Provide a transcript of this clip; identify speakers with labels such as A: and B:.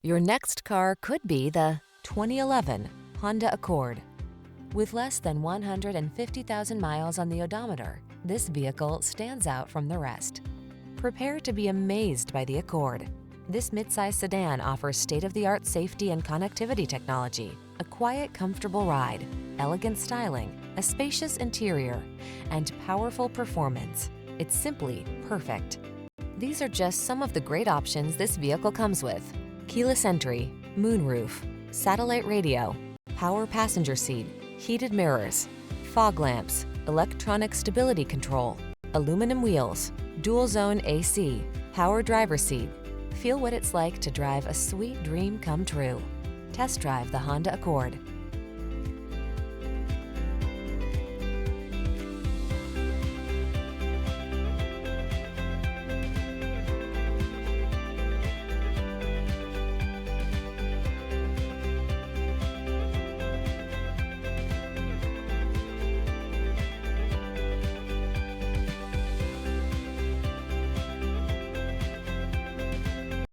A: Your next car could be the 2011 Honda Accord. With less than 150,000 miles on the odometer, this vehicle stands out from the rest. Prepare to be amazed by the Accord. This midsize sedan offers state-of-the-art safety and connectivity technology, a quiet, comfortable ride, elegant styling, a spacious interior, and powerful performance. It's simply perfect. These are just some of the great options this vehicle comes with: keyless entry, moonroof, satellite radio, power passenger seat, heated mirrors, fog lamps, electronic stability control, aluminum wheels, dual zone AC, power driver seat. Feel what it's like to drive a sweet dream come true. Test drive the Honda Accord.